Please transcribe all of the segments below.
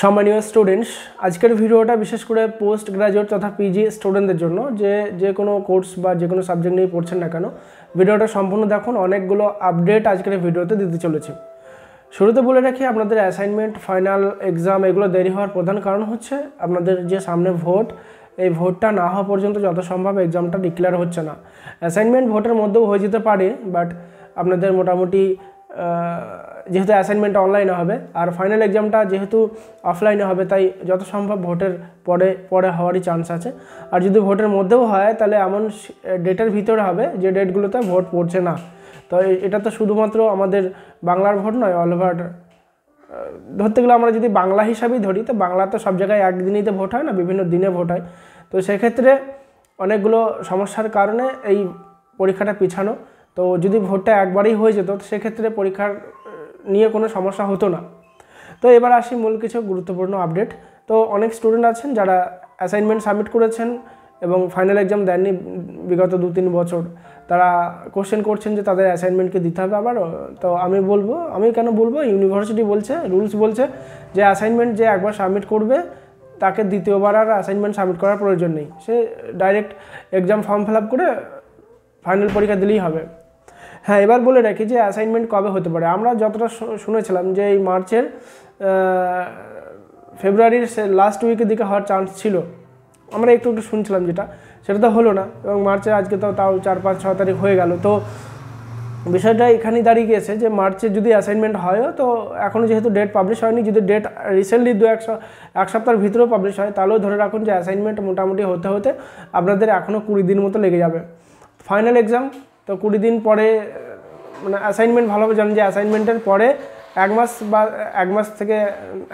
সম্মানীয় স্টুডেন্টস, আজকের ভিডিওটা বিশেষ করে পোস্ট গ্রাজুয়েট তথা পিজি স্টুডেন্টদের জন্য যে কোনো কোর্স বা যে কোনো সাবজেক্ট নিয়ে পড়ছেন না কেন, ভিডিওটা সম্পূর্ণ দেখুন। অনেকগুলো আপডেট আজকের ভিডিওতে দিতে চলেছে। শুরুতে বলে রাখি, আপনাদের অ্যাসাইনমেন্ট, ফাইনাল এক্সাম এগুলো দেরি হওয়ার প্রধান কারণ হচ্ছে আপনাদের যে সামনে ভোট, এই ভোটটা না হওয়া পর্যন্ত যত সম্ভব এক্সামটা ডিক্লেয়ার হচ্ছে না। অ্যাসাইনমেন্ট ভোটের মধ্যেও হয়ে যেতে পারে, বাট আপনাদের মোটামুটি যেহেতু অ্যাসাইনমেন্টটা অনলাইনে হবে আর ফাইনাল এক্সামটা যেহেতু অফলাইনে হবে, তাই যত সম্ভব ভোটের পরে হওয়ারই চান্স আছে। আর যদি ভোটের মধ্যেও হয় তাহলে এমন ডেটের ভিতরে হবে যে ডেটগুলোতে ভোট পড়ছে না। তো এটা তো শুধুমাত্র আমাদের বাংলার ভোট নয়, অল ওভার ধরতে গেলে আমরা যদি বাংলা হিসাবেই ধরি, তো বাংলা তো সব জায়গায় একদিনেইতে ভোট হয় না, বিভিন্ন দিনে ভোট হয়। তো সেক্ষেত্রে অনেকগুলো সমস্যার কারণে এই পরীক্ষাটা পিছানো। তো যদি ভোটটা একবারেই হয়ে যেত সেক্ষেত্রে পরীক্ষার নিয়ে কোনো সমস্যা হতো না। তো এবার আসি মূল কিছু গুরুত্বপূর্ণ আপডেট। তো অনেক স্টুডেন্ট আছেন যারা অ্যাসাইনমেন্ট সাবমিট করেছেন এবং ফাইনাল এক্সাম দেননি বিগত 2-3 বছর। তারা কোশ্চেন করছেন যে তাদের অ্যাসাইনমেন্টকে দিতে হবে আবারও। তো আমি কেন বলবো, ইউনিভার্সিটি বলছে, রুলস বলছে যে অ্যাসাইনমেন্ট যে একবার সাবমিট করবে তাকে দ্বিতীয়বার আর অ্যাসাইনমেন্ট সাবমিট করার প্রয়োজন নেই। সে direct exam form fill up করে ফাইনাল পরীক্ষা দিলেই হবে। হ্যাঁ, এবার বলে রাখি যে অ্যাসাইনমেন্ট কবে হতে পারে। আমরা যতটা শুনেছিলাম যে এই মার্চের ফেব্রুয়ারির লাস্ট উইকের দিকে হওয়ার চান্স ছিল, আমরা একটু শুনছিলাম, সেটা তো হলো না। এবং মার্চের আজকে তো তাও 4-5-6 তারিখ হয়ে গেল। তো বিষয়টা এখানেই দাঁড়িয়ে গিয়েছে যে মার্চে যদি অ্যাসাইনমেন্ট হয়ও, তো এখনও যেহেতু ডেট পাবলিশ হয়নি, যদি ডেট রিসেন্টলি এক সপ্তাহের ভিতরেও পাবলিশ হয়, তাহলেও ধরে রাখুন যে অ্যাসাইনমেন্ট মোটামুটি হতে হতে আপনাদের এখনও 20 দিন মতো লেগে যাবে। ফাইনাল এক্সাম তো 20 দিন পরে, মানে অ্যাসাইনমেন্ট ভালোভাবে জানেন যে অ্যাসাইনমেন্টের পরে 1 মাস বা 1 মাস থেকে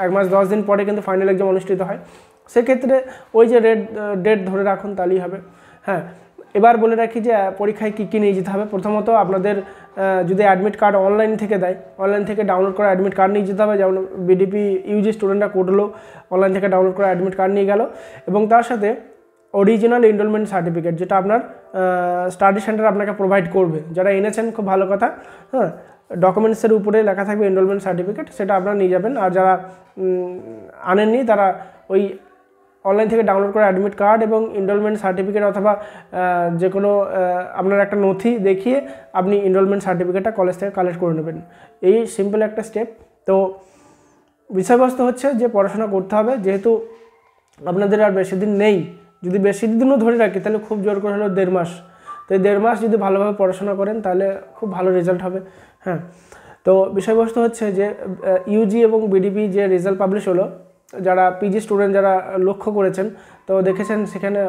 1 মাস 10 দিন পরে কিন্তু ফাইনাল এক্সাম অনুষ্ঠিত হয়। সেক্ষেত্রে ওই যে ডেট ধরে রাখুন, তাহলেই হবে। হ্যাঁ, এবার বলে রাখি যে পরীক্ষায় কী নিয়ে যেতে হবে। প্রথমত আপনাদের যদি অ্যাডমিট কার্ড অনলাইন থেকে দেয়, অনলাইন থেকে ডাউনলোড করা অ্যাডমিট কার্ড নিয়ে যেতে হবে। যেমন বিডিপি ইউজি স্টুডেন্টরা করলো, অনলাইন থেকে ডাউনলোড করা অ্যাডমিট কার্ড নিয়ে গেল, এবং তার সাথে অরিজিনাল এনরোলমেন্ট সার্টিফিকেট, যেটা আপনার স্টাডি সেন্টার আপনাকে প্রোভাইড করবে। যারা এনেছেন খুব ভালো কথা, হ্যাঁ, ডকুমেন্টসের উপরে লেখা থাকবে এনরোলমেন্ট সার্টিফিকেট, সেটা আপনারা নিয়ে যাবেন। আর যারা আনেননি তারা ওই অনলাইন থেকে ডাউনলোড করা অ্যাডমিট কার্ড এবং এনরোলমেন্ট সার্টিফিকেট অথবা যে কোনো আপনার একটা নথি দেখিয়ে আপনি এনরোলমেন্ট সার্টিফিকেটটা কলেজ থেকে কালেক্ট করে নেবেন। এই সিম্পল একটা স্টেপ। তো বিষয়বস্তু হচ্ছে যে পড়াশোনা করতে হবে, যেহেতু আপনাদের আর বেশি দিন নেই। যদি বেশি দিনও ধরে রাখি তাহলে খুব জোর করে হলো 1.5 মাস। তো এই 1.5 মাস যদি ভালোভাবে পড়াশোনা করেন তাহলে খুব ভালো রেজাল্ট হবে। হ্যাঁ, তো বিষয়বস্তু হচ্ছে যে ইউজি এবং বিডিপি যে রেজাল্ট পাবলিশ হলো, যারা পিজি স্টুডেন্ট যারা লক্ষ্য করেছেন, তো দেখেছেন সেখানে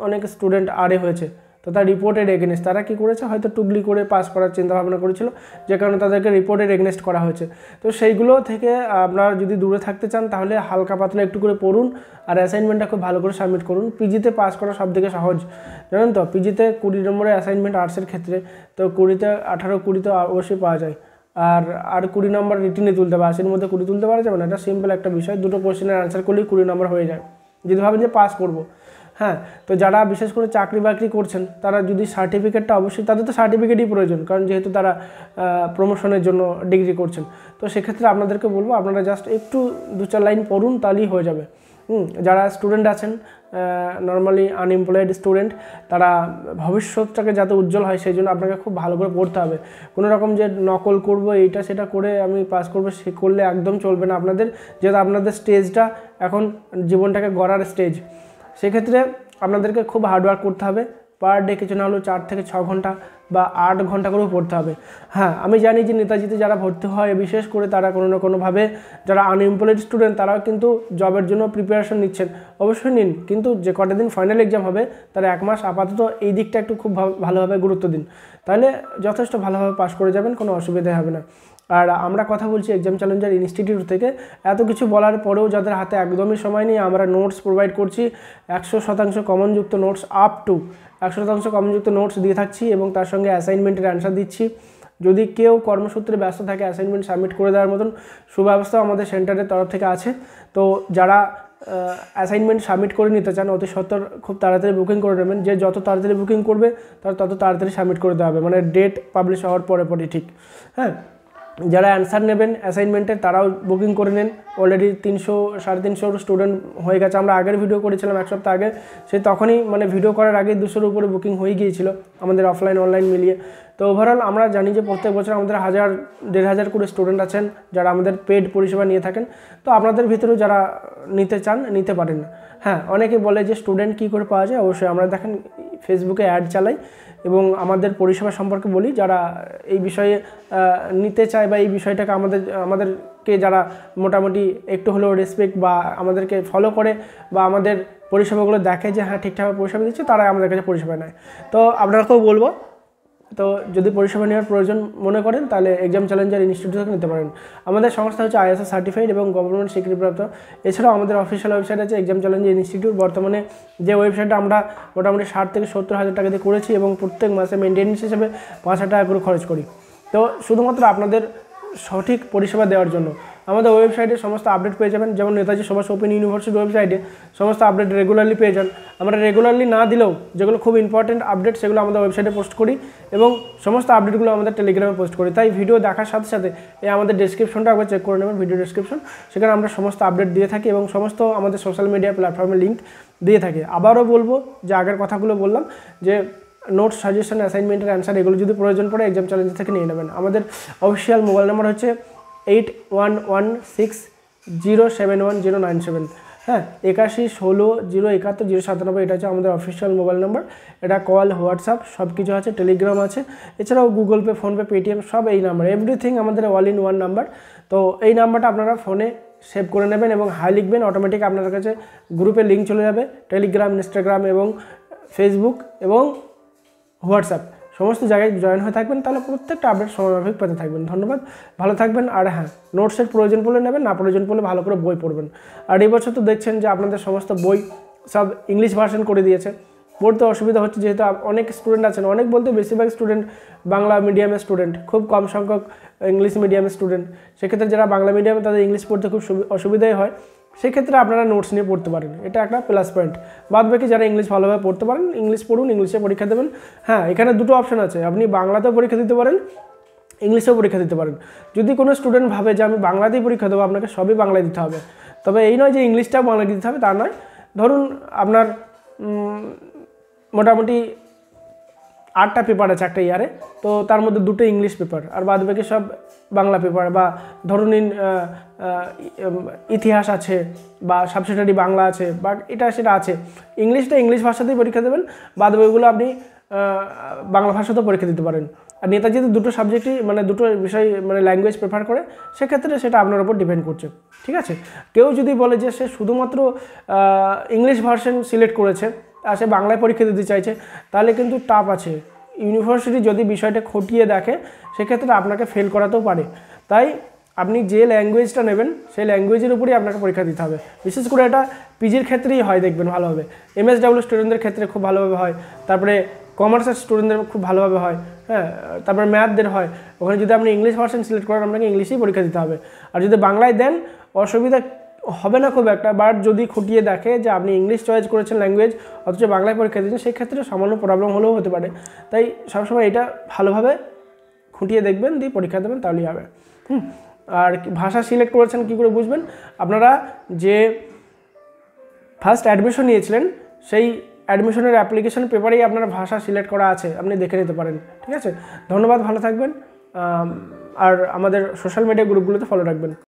অনেক স্টুডেন্ট আরে হয়েছে। তো তার রিপোর্টের এগেনস্ট তারা কী করেছে, হয়তো টুগলি করে পাস করার চিন্তাভাবনা করেছিল, যে কারণে তাদেরকে রিপোর্টের এগেনস্ট করা হয়েছে। তো সেইগুলো থেকে আপনারা যদি দূরে থাকতে চান তাহলে হালকা পাতলা একটু করে পড়ুন আর অ্যাসাইনমেন্টটা খুব ভালো করে সাবমিট করুন। পিজিতে পাস করা সবথেকে সহজ, জানেন তো। পিজিতে 20 নম্বরের অ্যাসাইনমেন্ট আর্টসের ক্ষেত্রে, তো 18-20 তো অবশ্যই পাওয়া যায়। আর 20 নম্বর রিটিনে তুলতে হবে, 80-র মধ্যে 20 তুলতে পারা যাবে না। এটা সিম্পল একটা বিষয়, 2টো কোশ্চেনের অ্যান্সার করলেই 20 নম্বর হয়ে যায় যদি ভাবেন যে পাস করব। হ্যাঁ, তো যারা বিশেষ করে চাকরি বাকরি করছেন তারা যদি সার্টিফিকেটটা, অবশ্যই তাদের তো সার্টিফিকেটই প্রয়োজন, কারণ যেহেতু তারা প্রমোশনের জন্য ডিগ্রি করছেন। তো সেক্ষেত্রে আপনাদেরকে বলবো আপনারা জাস্ট একটু 2-4 লাইন পড়ুন, তাহলেই হয়ে যাবে। যারা স্টুডেন্ট আছেন, নর্মালি আনএমপ্লয়েড স্টুডেন্ট, তারা ভবিষ্যৎটাকে যাতে উজ্জ্বল হয় সেই জন্য আপনাকে খুব ভালো করে পড়তে হবে। কোনো রকম যে নকল করব, এইটা সেটা করে আমি পাস করবো, সে করলে একদম চলবে না আপনাদের। যেহেতু আপনাদের স্টেজটা এখন জীবনটাকে গড়ার স্টেজ, সেক্ষেত্রে আপনাদেরকে খুব হার্ডওয়ার্ক করতে হবে। পার ডে কিছু না হলেও 4 থেকে 6 ঘন্টা বা 8 ঘন্টা করেও পড়তে হবে। হ্যাঁ, আমি জানি যে নেতাজিতে যারা ভর্তি হয় বিশেষ করে তারা কোনো না কোনোভাবে, যারা আনএমপ্লয়েড স্টুডেন্ট তারাও কিন্তু জবের জন্য প্রিপারেশন নিচ্ছেন, অবশ্যই নিন। কিন্তু যে কটা দিন ফাইনাল এক্সাম হবে তার 1 মাস আপাতত এই দিকটা একটু খুব ভালোভাবে গুরুত্ব দিন, তাহলে যথেষ্ট ভালোভাবে পাস করে যাবেন, কোনো অসুবিধা হবে না। আর আমরা কথা বলছি এক্সাম চ্যালেঞ্জার ইনস্টিটিউট থেকে। এত কিছু বলার পরেও যাদের হাতে একদমই সময় নেই, আমরা নোটস প্রোভাইড করছি, 100% কমনযুক্ত নোটস, আপ টু 100% কমনযুক্ত নোটস দিয়ে থাকছি, এবং তার সঙ্গে অ্যাসাইনমেন্টের অ্যান্সার দিচ্ছি। যদি কেউ কর্মসূত্রে ব্যস্ত থাকে, অ্যাসাইনমেন্ট সাবমিট করে দেওয়ার মতন সুব্যবস্থাও আমাদের সেন্টারের তরফ থেকে আছে। তো যারা অ্যাসাইনমেন্ট সাবমিট করে নিতে চান অতি সত্বর খুব তাড়াতাড়ি বুকিং করে নেবেন। যে যত তাড়াতাড়ি বুকিং করবে তার তত তাড়াতাড়ি সাবমিট করে দেওয়া হবে, মানে ডেট পাবলিশ হওয়ার পরে ঠিক। হ্যাঁ, যারা অ্যান্সার নেবেন অ্যাসাইনমেন্টের তারাও বুকিং করে নেন। অলরেডি 300-350 স্টুডেন্ট হয়ে গেছে। আমরা আগের ভিডিও করেছিলাম এক সপ্তাহ আগে, সেই তখনই মানে ভিডিও করার আগে 200-র উপরে বুকিং হয়ে গিয়েছিল আমাদের অফলাইন অনলাইন মিলিয়ে। তো ওভারঅল আমরা জানি যে প্রত্যেক বছর আমাদের 1000-1500 করে স্টুডেন্ট আছেন যারা আমাদের পেড পরিষেবা নিয়ে থাকেন। তো আপনাদের ভিতরেও যারা নিতে চান নিতে পারেন। হ্যাঁ, অনেকে বলে যে স্টুডেন্ট কী করে পাওয়া যায়। অবশ্যই আমরা দেখেন ফেসবুকে অ্যাড চালাই এবং আমাদের পরিষেবা সম্পর্কে বলি। যারা এই বিষয়ে নিতে চায় বা এই বিষয়টাকে আমাদেরকে যারা মোটামুটি একটু হলেও রেসপেক্ট বা আমাদেরকে ফলো করে বা আমাদের পরিষেবাগুলো দেখে যে হ্যাঁ ঠিকঠাকভাবে পরিষেবা দিচ্ছে, তারাই আমাদের কাছে পরিষেবা নেয়। তো আপনারাকেও বলবো, তো যদি পরিষেবা নেওয়ার প্রয়োজন মনে করেন তাহলে এক্সাম চ্যালেঞ্জার ইনস্টিটিউট থেকে নিতে পারেন। আমাদের সংস্থা হচ্ছে ISO সার্টিফাইড এবং গভর্নমেন্ট স্বীকৃতিপ্রাপ্ত। এছাড়াও আমাদের অফিসিয়াল ওয়েবসাইট আছে এক্সাম চ্যালেঞ্জার ইনস্টিটিউট। বর্তমানে যে ওয়েবসাইটটা আমরা মোটামুটি 60-70 হাজার টাকা দিয়ে করেছি এবং প্রত্যেক মাসে মেনটেন্যান্স হিসেবে 5,000 টাকা করে খরচ করি। তো শুধুমাত্র আপনাদের সঠিক পরিষেবা দেওয়ার জন্য আমাদের ওয়েবসাইটে সমস্ত আপডেট পেয়ে যাবেন। যেমন নেতাজি সুভাষ ওপেন ইউনিভার্সিটি ওয়েবসাইটে সমস্ত আপডেট রেগুলারলি পেয়ে যান। আমরা রেগুলারলি না দিলেও যেগুলো খুব ইম্পর্টেন্ট আপডেট সেগুলো আমাদের ওয়েবসাইটে পোস্ট করি এবং সমস্ত আপডেটগুলো আমাদের টেলিগ্রামে পোস্ট করি। তাই ভিডিও দেখার সাথে সাথে এই আমাদের ডেসক্রিপশনটা একবার চেক করে নেবেন, ভিডিও ডেসক্রিপশন, সেখানে আমরা সমস্ত আপডেট দিয়ে থাকি এবং সমস্ত আমাদের সোশ্যাল মিডিয়া প্ল্যাটফর্মের লিঙ্ক দিয়ে থাকি। আবারও বলবো যে আগের কথাগুলো বললাম যে নোটস, সাজেশন, অ্যাসাইনমেন্টের অ্যান্সার এগুলো যদি প্রয়োজন পড়ে এক্সাম চ্যালেঞ্জ থেকে নিয়ে নেবেন। আমাদের অফিসিয়াল মোবাইল নাম্বার হচ্ছে 8116071097। হ্যাঁ, 8116071097। এটা হচ্ছে আমাদের অফিসিয়াল মোবাইল নাম্বার। এটা কল, হোয়াটসঅ্যাপ সব কিছু আছে, টেলিগ্রাম আছে, এছাড়াও গুগল পে, ফোনপে, পেটিএম সব এই নাম্বার, এভরিথিং আমাদের অল ইন ওয়ান নাম্বার। তো এই নাম্বারটা আপনারা ফোনে সেভ করে নেবেন এবং হাই লিখবেন, অটোমেটিক আপনার কাছে গ্রুপে লিঙ্ক চলে যাবে। টেলিগ্রাম, ইনস্টাগ্রাম এবং ফেসবুক এবং হোয়াটসঅ্যাপ সমস্ত জায়গায় জয়েন হয়ে থাকবেন, তাহলে প্রত্যেকটা আপডেট সময়মাফিক পেতে থাকবেন। ধন্যবাদ, ভালো থাকবেন। আর হ্যাঁ, নোটসের প্রয়োজন পড়লে নেবেন, না প্রয়োজন পড়লে ভালো করে বই পড়বেন। আর এই বছর তো দেখছেন যে আপনাদের সমস্ত বই সব ইংলিশ ভার্সন করে দিয়েছে। পড়তে অসুবিধা হচ্ছে যেহেতু অনেক স্টুডেন্ট আছেন, অনেক বলতে বেশিরভাগ স্টুডেন্ট বাংলা মিডিয়ামের স্টুডেন্ট, খুব কম সংখ্যক ইংলিশ মিডিয়ামের স্টুডেন্ট। সেক্ষেত্রে যারা বাংলা মিডিয়ামে তাদের ইংলিশ পড়তে খুব অসুবিধাই হয়, সেক্ষেত্রে আপনারা নোটস নিয়ে পড়তে পারেন, এটা একটা প্লাস পয়েন্ট। বাদ বাকি যারা ইংলিশ ভালোভাবে পড়তে পারেন ইংলিশ পড়ুন, ইংলিশে পরীক্ষা দেবেন। হ্যাঁ, এখানে দুটো অপশন আছে, আপনি বাংলাতেও পরীক্ষা দিতে পারেন, ইংলিশেও পরীক্ষা দিতে পারেন। যদি কোনো স্টুডেন্ট ভাবে যে আমি বাংলাতেই পরীক্ষা দেবো, আপনাকে সবই বাংলায় দিতে হবে। তবে এই নয় যে ইংলিশটাও বাংলায় দিতে হবে, তা নয়। ধরুন আপনার মোটামুটি 8টা পেপার আছে একটা ইয়ারে, তো তার মধ্যে 2টো ইংলিশ পেপার আর বাদ বাকি সব বাংলা পেপার। বা ধরুন ইতিহাস আছে বা সাবসিডারি বাংলা আছে বা এটা সেটা আছে, ইংলিশটা ইংলিশ ভাষাতেই পরীক্ষা দেবেন, বাদ বাকিগুলো আপনি বাংলা ভাষাতেও পরীক্ষা দিতে পারেন। আর নেতাজিতে 2টো সাবজেক্টই মানে 2টো বিষয় মানে ল্যাঙ্গুয়েজ প্রেফার করে, সেক্ষেত্রে সেটা আপনার উপর ডিপেন্ড করছে। ঠিক আছে, কেউ যদি বলে যে সে শুধুমাত্র ইংলিশ ভার্সন সিলেক্ট করেছে আর সে বাংলায় পরীক্ষা দিতে চাইছে, তাহলে কিন্তু টাফ আছে। ইউনিভার্সিটি যদি বিষয়টা খতিয়ে দেখে সেক্ষেত্রে আপনাকে ফেল করাতেও পারে। তাই আপনি যে ল্যাঙ্গুয়েজটা নেবেন সেই ল্যাঙ্গুয়েজের উপরেই আপনাকে পরীক্ষা দিতে হবে। বিশেষ করে এটা পিজির ক্ষেত্রেই হয়, দেখবেন ভালোভাবে। MSW স্টুডেন্টদের ক্ষেত্রে খুব ভালোভাবে হয়, তারপরে কমার্সের স্টুডেন্টদের খুব ভালোভাবে হয়। হ্যাঁ, তারপরে ম্যাথদের হয়। ওখানে যদি আপনি ইংলিশ ভার্সন সিলেক্ট করেন আপনাকে ইংলিশেই পরীক্ষা দিতে হবে। আর যদি বাংলায় দেন অসুবিধা হবে না খুব একটা, বাট যদি খুঁটিয়ে দেখে যে আপনি ইংলিশ চয়েস করেছেন ল্যাঙ্গুয়েজ অথচ বাংলায় পরীক্ষা দিচ্ছেন, সেক্ষেত্রে সামান্য প্রবলেম হলেও হতে পারে। তাই সবসময় এটা ভালোভাবে খুঁটিয়ে দেখবেন, দিয়ে পরীক্ষা দেবেন, তাহলেই হবে। আর ভাষা সিলেক্ট করেছেন কী করে বুঝবেন? আপনারা যে ফার্স্ট অ্যাডমিশন নিয়েছিলেন সেই অ্যাডমিশনের অ্যাপ্লিকেশন পেপারেই আপনার ভাষা সিলেক্ট করা আছে, আপনি দেখে নিতে পারেন। ঠিক আছে, ধন্যবাদ, ভালো থাকবেন। আর আমাদের সোশ্যাল মিডিয়া গ্রুপগুলোতে ফলো রাখবেন।